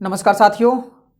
नमस्कार साथियों,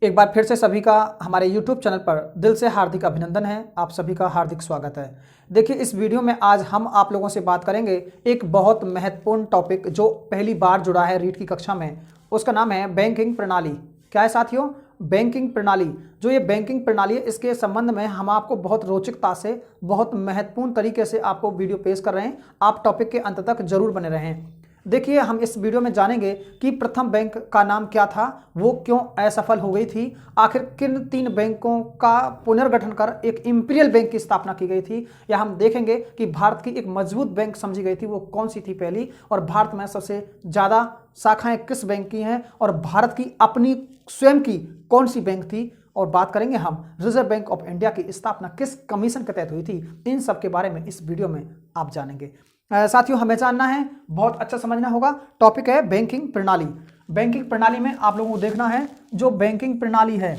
एक बार फिर से सभी का हमारे YouTube चैनल पर दिल से हार्दिक अभिनंदन है। आप सभी का हार्दिक स्वागत है। देखिए, इस वीडियो में आज हम आप लोगों से बात करेंगे एक बहुत महत्वपूर्ण टॉपिक जो पहली बार जुड़ा है रीट की कक्षा में। उसका नाम है बैंकिंग प्रणाली। क्या है साथियों? बैंकिंग प्रणाली। जो ये बैंकिंग प्रणाली है, इसके संबंध में हम आपको बहुत रोचकता से, बहुत महत्वपूर्ण तरीके से आपको वीडियो पेश कर रहे हैं। आप टॉपिक के अंत तक जरूर बने रहें। देखिए, हम इस वीडियो में जानेंगे कि प्रथम बैंक का नाम क्या था, वो क्यों असफल हो गई थी, आखिर किन 3 बैंकों का पुनर्गठन कर एक इंपीरियल बैंक की स्थापना की गई थी, या हम देखेंगे कि भारत की एक मजबूत बैंक समझी गई थी वो कौन सी थी पहली, और भारत में सबसे ज़्यादा शाखाएं किस बैंक की हैं, और भारत की अपनी स्वयं की कौन सी बैंक थी, और बात करेंगे हम रिजर्व बैंक ऑफ इंडिया की स्थापना किस कमीशन के तहत हुई थी। इन सब के बारे में इस वीडियो में आप जानेंगे। साथियों, हमें जानना है, बहुत अच्छा समझना होगा। टॉपिक है बैंकिंग प्रणाली। बैंकिंग प्रणाली में आप लोगों को देखना है, जो बैंकिंग प्रणाली है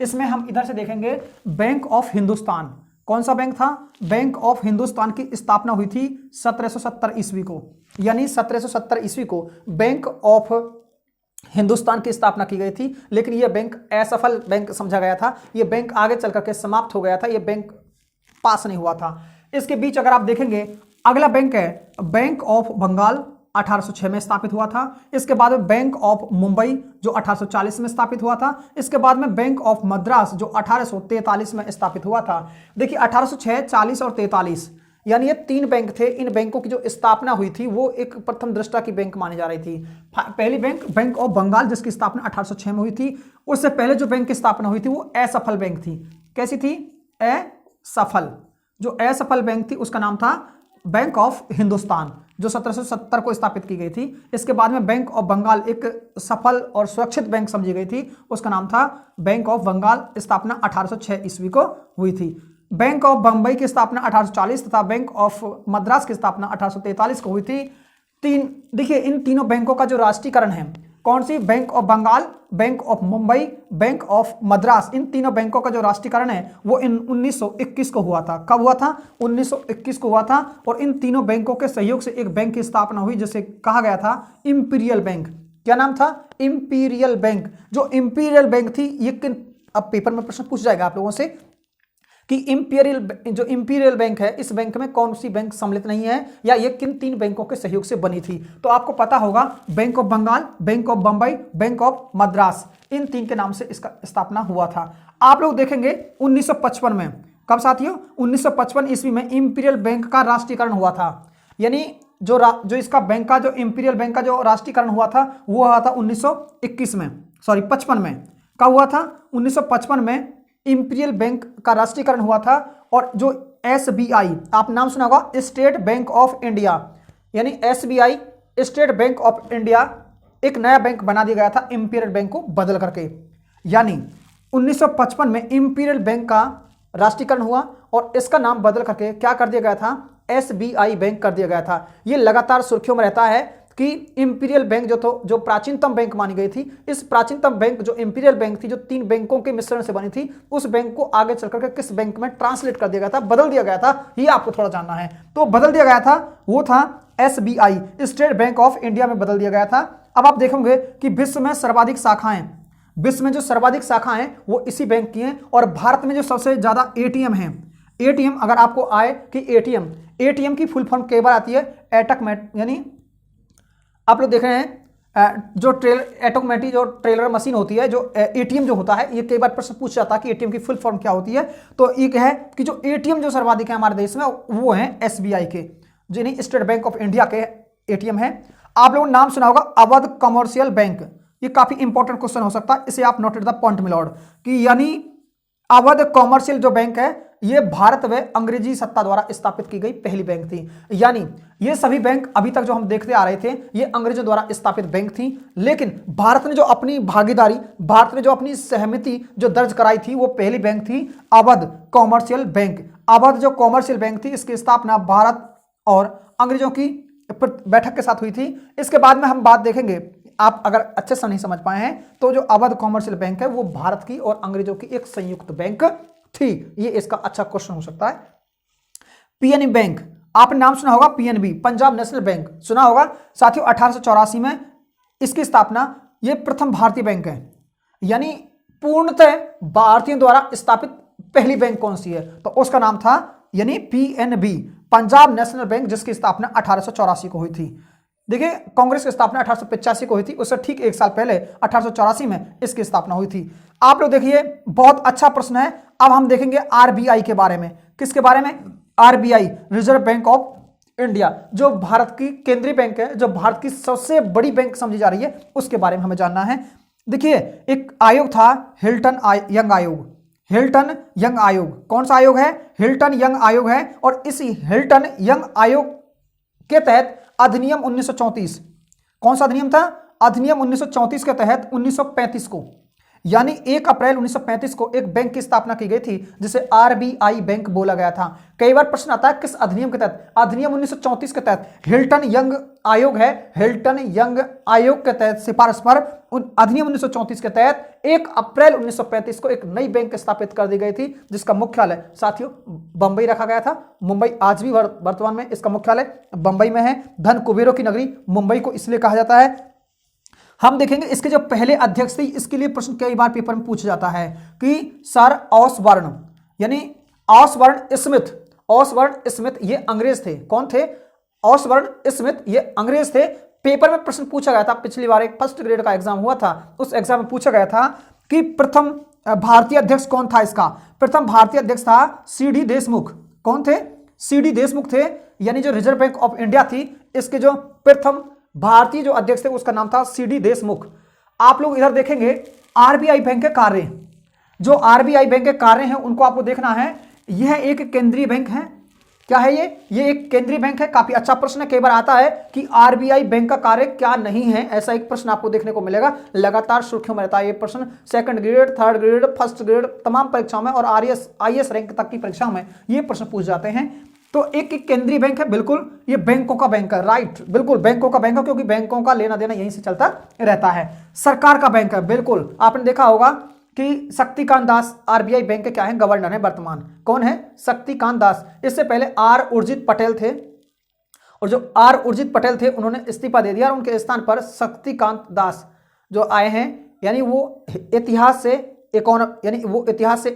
इसमें हम इधर से देखेंगे बैंक ऑफ हिंदुस्तान। कौन सा बैंक था? बैंक ऑफ हिंदुस्तान की स्थापना हुई थी 1770 ईस्वी को, यानी 1770 ईस्वी को बैंक ऑफ हिंदुस्तान की स्थापना की गई थी। लेकिन यह बैंक असफल बैंक समझा गया था। यह बैंक आगे चल करके समाप्त हो गया था। यह बैंक पास नहीं हुआ था। इसके बीच अगर आप देखेंगे, अगला बैंक है बैंक ऑफ बंगाल, 1806 में स्थापित हुआ था। इसके बाद में बैंक ऑफ मुंबई जो 1840 में स्थापित हुआ था। इसके बाद में बैंक ऑफ मद्रास जो 1843 में स्थापित हुआ था। देखिए, 1806, 40 और 43, यानी ये 3 बैंक थे। इन बैंकों की जो स्थापना हुई थी वो एक प्रथम दृष्टा की बैंक मानी जा रही थी। पहली बैंक बैंक ऑफ बंगाल, जिसकी स्थापना 1806 में हुई थी। उससे पहले जो बैंक की स्थापना हुई थी वो असफल बैंक थी। कैसी थी? असफल। जो असफल बैंक थी उसका नाम था बैंक ऑफ हिंदुस्तान, जो 1770 को स्थापित की गई थी। इसके बाद में बैंक ऑफ बंगाल एक सफल और सुरक्षित बैंक समझी गई थी, उसका नाम था बैंक ऑफ बंगाल। स्थापना 1806 ईस्वी को हुई थी। बैंक ऑफ बंबई की स्थापना 1840 तथा बैंक ऑफ मद्रास की स्थापना 1843 को हुई थी। देखिए, इन तीनों बैंकों का जो राष्ट्रीयकरण है, कौन सी? Bank of Bengal, bank of Mumbai, bank of Madras, इन तीनों बैंकों का जो राष्ट्रीयकरण है वो इन 1921 को हुआ था। कब हुआ था? 1921 को हुआ था। और इन तीनों बैंकों के सहयोग से एक बैंक की स्थापना हुई जिसे कहा गया था इंपीरियल बैंक। क्या नाम था? Imperial bank. जो इंपीरियल बैंक थी, ये किन, अब पेपर में प्रश्न पूछ जाएगा आप लोगों से कि इंपीरियल बैंक है, इस बैंक में कौन सी बैंक सम्मिलित नहीं है, या ये किन 3 बैंकों के सहयोग से बनी थी। तो आपको पता होगा, bank of Bengal, bank of Bombay, bank of Madras, इन 3 के नाम से इसका स्थापना हुआ था। आप लोग देखेंगे 1955 में, कब साथियों? 1955 ईस्वी में इंपीरियल बैंक का राष्ट्रीयकरण हुआ था। यानी जो इसका बैंक का, जो इंपीरियल बैंक का जो राष्ट्रीयकरण हुआ था वो हुआ था 1921 में, सॉरी 55 में। कब हुआ था? 1955 में इंपीरियल बैंक का राष्ट्रीयकरण हुआ था। और जो SBI, आप नाम सुना होगा, स्टेट बैंक ऑफ इंडिया, यानी SBI state bank of India, एक नया बैंक बना दिया गया था इंपीरियल बैंक को बदल करके। यानी 1955 में इंपीरियल बैंक का राष्ट्रीयकरण हुआ और इसका नाम बदल करके क्या कर दिया गया था? SBI बैंक कर दिया गया था। यह लगातार सुर्खियों में रहता है कि इंपीरियल बैंक जो प्राचीनतम बैंक मानी गई थी, इस प्राचीनतम बैंक जो इंपीरियल बैंक थी, जो 3 बैंकों के मिश्रण से बनी थी, उस बैंक को आगे चलकर के किस बैंक में ट्रांसलेट कर दिया गया था, बदल दिया गया था, ये आपको थोड़ा जानना है। तो बदल दिया गया था, वो था SBI state bank of India में बदल दिया गया था। अब आप देखोगे कि विश्व में सर्वाधिक शाखाएं, विश्व में जो सर्वाधिक शाखाएं वो इसी बैंक की हैं। और भारत में जो सबसे ज्यादा ATM है, ATM अगर आपको आए कि ATM की फुल फॉर्म कई बार आती है एटकमेट, यानी आप लोग देख रहे हैं जो ऑटोमेटिक जो ट्रेलर मशीन होती है, जो ATM जो होता है, ये कई बार प्रश्न पूछ जाता है कि ATM की फुल फॉर्म क्या होती है। तो एक है कि जो ATM जो सर्वाधिक है हमारे देश में वो है SBI के, जिन्हें स्टेट बैंक ऑफ इंडिया के ATM है। आप लोगों ने नाम सुना होगा अवध कमर्शियल बैंक। ये काफी इंपॉर्टेंट क्वेश्चन हो सकता है, इसे आप नोट एट द पॉइंट में लॉर्ड, कि यानी अवध कमर्शियल जो बैंक है ये भारत व अंग्रेजी सत्ता द्वारा स्थापित की गई पहली बैंक थी। यानी ये सभी बैंक अभी तक जो हम देखते आ रहे थे ये अंग्रेजों द्वारा स्थापित बैंक थी। लेकिन भारत ने जो अपनी भागीदारी, भारत ने जो अपनी सहमति जो दर्ज कराई थी, वो पहली बैंक थी अवध कॉमर्शियल बैंक। अवध जो कॉमर्शियल बैंक थी, इसकी स्थापना भारत और अंग्रेजों की बैठक के साथ हुई थी। इसके बाद में हम बात देखेंगे, आप अगर अच्छे से नहीं समझ पाए हैं तो जो अवध कॉमर्शियल बैंक है वो भारत की और अंग्रेजों की एक संयुक्त बैंक थी। ये इसका अच्छा क्वेश्चन हो सकता है। PNB बैंक, आपने नाम सुना होगा, PNB पंजाब नेशनल बैंक सुना होगा साथियों। 1884 में इसकी स्थापना, ये प्रथम भारतीय बैंक है। यानी पूर्णतः भारतीयों द्वारा स्थापित पहली बैंक कौन सी है, तो उसका नाम था यानी पीएनबी, पंजाब नेशनल बैंक, जिसकी स्थापना 1884 को हुई थी। देखिए कांग्रेस की स्थापना 1885 को हुई थी, उससे ठीक एक साल पहले 1884 में इसकी स्थापना हुई थी। आप लोग देखिए बहुत अच्छा प्रश्न है। अब हम देखेंगे आरबीआई के बारे में। किसके बारे में? RBI, reserve bank of India, जो भारत की केंद्रीय बैंक है, जो भारत की सबसे बड़ी बैंक समझी जा रही है, उसके बारे में हमें जानना है। देखिए एक आयोग था हिल्टन यंग आयोग। हिल्टन यंग आयोग कौन सा आयोग है? हिल्टन यंग आयोग है। और इसी हिल्टन यंग आयोग के तहत अधिनियम 1934, कौन सा अधिनियम था? अधिनियम 1934 के तहत 1935 को यानी 1 अप्रैल 1935 को एक बैंक की स्थापना की गई थी, जिसे आरबीआई बैंक बोला गया था। कई बार प्रश्न आता है किस अधिनियम के तहत? अधिनियम 1934 के तहत हिल्टन यंग आयोग है। हिल्टन यंग आयोग के तहत सिफारिश पर अधिनियम 1934 के तहत 1 अप्रैल 1935 को एक नई बैंक स्थापित कर दी गई थी, जिसका मुख्यालय साथियों बंबई रखा गया था। मुंबई आज भी वर्तमान में इसका मुख्यालय बंबई में है। धन कुबेरों की नगरी मुंबई को इसलिए कहा जाता है। हम देखेंगे इसके जो पहले अध्यक्ष थे, इसके लिए प्रश्न कई बार पेपर में पूछा जाता है कि सर ऑसबर्न यानी ऑसबर्न स्मिथ, ऑसबर्न स्मिथ ये अंग्रेज थे। कौन थे? ऑसबर्न स्मिथ ये अंग्रेज थे। पेपर में प्रश्न पूछा गया था, पिछली बार एक फर्स्ट ग्रेड का एग्जाम हुआ था, उस एग्जाम में पूछा गया था कि प्रथम भारतीय अध्यक्ष कौन था इसका? प्रथम भारतीय अध्यक्ष था सीडी देशमुख। कौन थे? सीडी देशमुख थे। यानी जो रिजर्व बैंक ऑफ इंडिया थी, इसके जो प्रथम भारतीय जो अध्यक्ष थे उसका नाम था सीडी देशमुख। आप लोग इधर देखेंगे आरबीआई बैंक के कार्य, जो आरबीआई बैंक के कार्य हैं उनको आपको देखना है। यह एक केंद्रीय बैंक है। क्या है ये एक केंद्रीय बैंक है। काफी अच्छा प्रश्न है, कई बार आता है कि आरबीआई बैंक का कार्य क्या नहीं है, ऐसा एक प्रश्न आपको देखने को मिलेगा। लगातार सुर्खियों में रहता है ये प्रश्न। Second grade, third grade, first grade तमाम परीक्षाओं में और आईएएस रैंक तक की परीक्षाओं में ये प्रश्न पूछ जाते हैं। तो एक केंद्रीय बैंक है, बिल्कुल ये बैंकों का बैंक है, राइट, बिल्कुल बैंकों का बैंक है, क्योंकि बैंकों का लेना देना यहीं से चलता रहता है। सरकार का बैंक है, बिल्कुल आपने देखा होगा कि शक्तिकांत दास आरबीआई बैंक के क्या है? गवर्नर है वर्तमान। कौन है? शक्तिकांत दास। इससे पहले आर उर्जित पटेल थे, और जो आर उर्जित पटेल थे उन्होंने इस्तीफा दे दिया और उनके स्थान पर शक्तिकांत दास जो आए हैं, यानी वो इतिहास से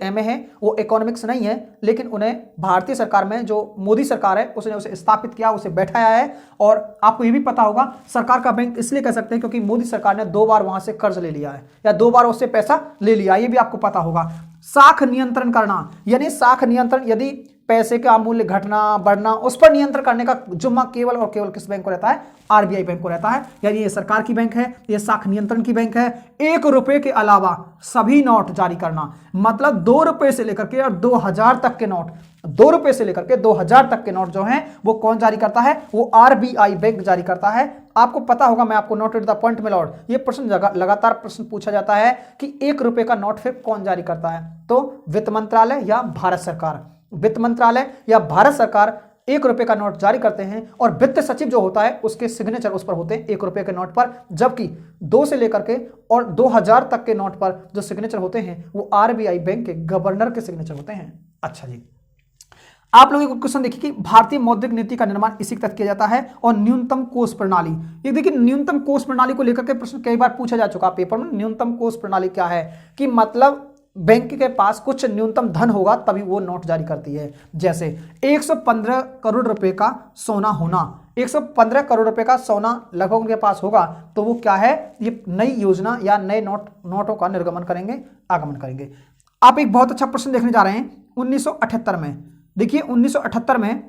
एमए है, वो इकोनॉमिक्स नहीं है, लेकिन उन्हें भारतीय सरकार में जो मोदी सरकार है उसने उसे स्थापित किया, उसे बैठाया है। और आपको ये भी पता होगा सरकार का बैंक इसलिए कह सकते हैं क्योंकि मोदी सरकार ने 2 बार वहां से कर्ज ले लिया है या 2 बार उससे पैसा ले लिया, ये भी आपको पता होगा। साख नियंत्रण करना, यानी साख नियंत्रण, यदि पैसे का मूल्य घटना बढ़ना, उस पर नियंत्रण करने का जिम्मा केवल और केवल किस बैंक को रहता है? आरबीआई बैंक को रहता है। यानी ये सरकार की बैंक है, ये साख नियंत्रण की बैंक है। 1 रुपए के अलावा सभी नोट जारी करना, मतलब 2 रुपए से लेकर के और 2000 तक के नोट, 2 रुपए से लेकर के 2000 तक के नोट जो हैं वो कौन जारी करता है? वो आरबीआई बैंक जारी करता है। आपको पता होगा, मैं आपको नोट एट द पॉइंट में लॉर्ड, ये प्रश्न लगातार प्रश्न पूछा जाता है कि 1 रुपए का नोट फिर कौन जारी करता है? तो वित्त मंत्रालय या भारत सरकार। वित्त मंत्रालय या भारत सरकार 1 रुपए का नोट जारी करते हैं और वित्त सचिव जो होता है उसके सिग्नेचर उस पर होते हैं 1 रुपए के नोट पर, जबकि 2 से लेकर के और 2000 तक के नोट पर जो सिग्नेचर होते हैं वो आरबीआई बैंक के गवर्नर के सिग्नेचर होते हैं। अच्छा जी, आप लोगों को क्वेश्चन देखिए कि भारतीय मौद्रिक नीति का निर्माण इसी के तहत किया जाता है। और न्यूनतम कोष प्रणाली, ये देखिए न्यूनतम कोष प्रणाली को लेकर के प्रश्न कई बार पूछा जा चुका पेपर में। न्यूनतम कोष प्रणाली क्या है? कि मतलब बैंक के पास कुछ न्यूनतम धन होगा तभी वो नोट जारी करती है। जैसे 115 करोड़ रुपए का सोना होना, 115 करोड़ रुपए का सोना लगभग उनके पास होगा तो वो क्या है? ये नई योजना या नए नोटों का निर्गमन करेंगे, आगमन करेंगे। आप एक बहुत अच्छा प्रश्न देखने जा रहे हैं 1978 में। देखिए 1978 में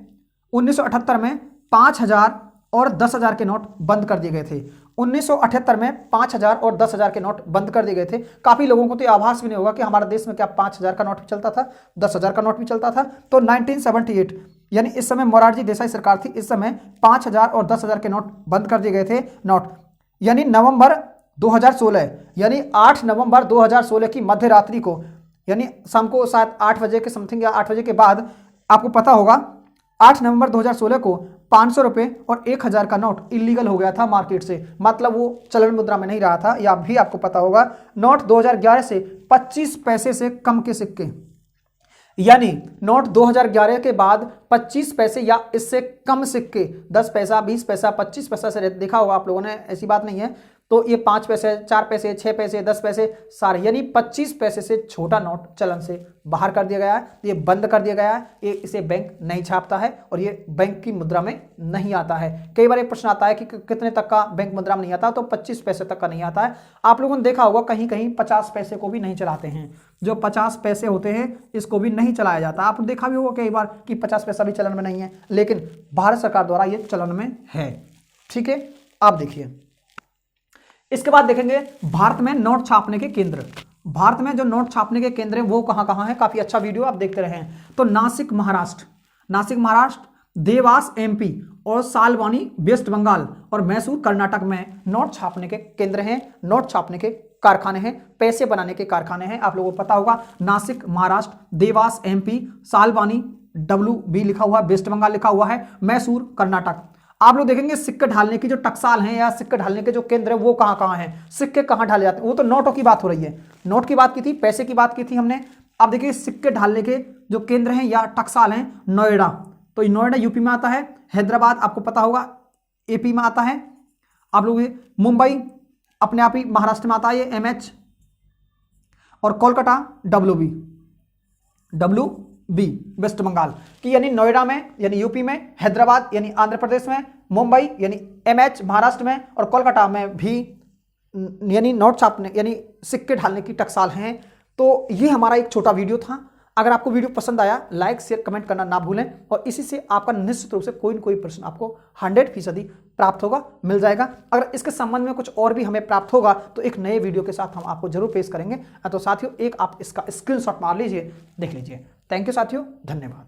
5000 और 10,000 के नोट बंद कर दिए गए थे। 1978 में 5000 और 10,000 के नोट बंद कर दिए गए थे। काफी लोगों को तो आभास भी नहीं होगा कि हमारे देश में क्या 5000 का नोट भी चलता था, 10,000 का नोट भी चलता था। तो 1978 यानी इस समय मोरारजी देसाई सरकार थी, इस समय 5000 और 10,000 के नोट बंद कर दिए गए थे। नोट यानी नवंबर 2016 यानी 8 नवंबर 2016 की मध्य रात्रि को, यानी शाम को शायद 8 बजे के समथिंग या 8 बजे के बाद, आपको पता होगा 8 नवंबर 2016 को 500 रुपए और 1000 का नोट इलीगल हो गया था मार्केट से, मतलब वो चलन मुद्रा में नहीं रहा था। या भी आपको पता होगा नोट 2011 से 25 पैसे से कम के सिक्के, यानी नोट 2011 के बाद 25 पैसे या इससे कम सिक्के, 10 पैसा, 20 पैसा, 25 पैसा से देखा होगा आप लोगों ने, ऐसी बात नहीं है, तो ये 5 पैसे, 4 पैसे, 6 पैसे, 10 पैसे सारे, यानी 25 पैसे से छोटा नोट चलन से बाहर कर दिया गया है। ये बंद कर दिया गया है। ये इसे बैंक नहीं छापता है और ये बैंक की मुद्रा में नहीं आता है। कई बार एक प्रश्न आता है कि कितने तक का बैंक मुद्रा में नहीं आता, तो 25 पैसे तक का नहीं आता है। आप लोगों ने देखा होगा कहीं कहीं 50 पैसे को भी नहीं चलाते हैं। जो 50 पैसे होते हैं इसको भी नहीं चलाया जाता। आपने देखा भी होगा कई बार कि 50 पैसा भी चलन में नहीं है, लेकिन भारत सरकार द्वारा ये चलन में है। ठीक है, आप देखिए। इसके बाद देखेंगे भारत में नोट छापने के केंद्र। भारत में जो नोट छापने के केंद्र हैं वो कहां कहां हैं, काफी अच्छा वीडियो आप देखते रहे हैं। तो नासिक महाराष्ट्र, देवास एमपी और सालवानी वेस्ट बंगाल और मैसूर कर्नाटक में नोट छापने के केंद्र हैं, नोट छापने के कारखाने हैं, पैसे बनाने के कारखाने हैं। आप लोगों को पता होगा नासिक महाराष्ट्र, देवास एमपी, सालवानी WB लिखा हुआ है, वेस्ट बंगाल लिखा हुआ है, मैसूर कर्नाटक। आप लोग देखेंगे सिक्के ढालने की जो टकसाल हैं या सिक्के ढालने के जो केंद्र है वो कहां कहां हैं, सिक्के कहां ढाले जाते हैं। वो तो नोटों की बात हो रही है, नोट की बात की थी, पैसे की बात की थी हमने। अब देखिए सिक्के ढालने के जो केंद्र हैं या टकसाल हैं, नोएडा, तो नोएडा यूपी में आता है, हैदराबाद आपको पता होगा AP में आता है, आप लोग मुंबई अपने आप ही महाराष्ट्र में आता है ये MH, और कोलकाता WB वेस्ट बंगाल की, यानी नोएडा में यानी यूपी में, हैदराबाद यानी आंध्र प्रदेश में, मुंबई यानी MH महाराष्ट्र में, और कोलकाता में भी यानी नोट छापने यानी सिक्के ढालने की टकसाल हैं। तो ये हमारा एक छोटा वीडियो था। अगर आपको वीडियो पसंद आया लाइक शेयर कमेंट करना ना भूलें, और इसी से आपका निश्चित रूप से कोई न कोई प्रश्न आपको 100% प्राप्त होगा, मिल जाएगा। अगर इसके संबंध में कुछ और भी हमें प्राप्त होगा तो एक नए वीडियो के साथ हम आपको जरूर पेश करेंगे। तो साथियों एक आप इसका स्क्रीनशॉट मार लीजिए, देख लीजिए। थैंक यू साथियों, धन्यवाद।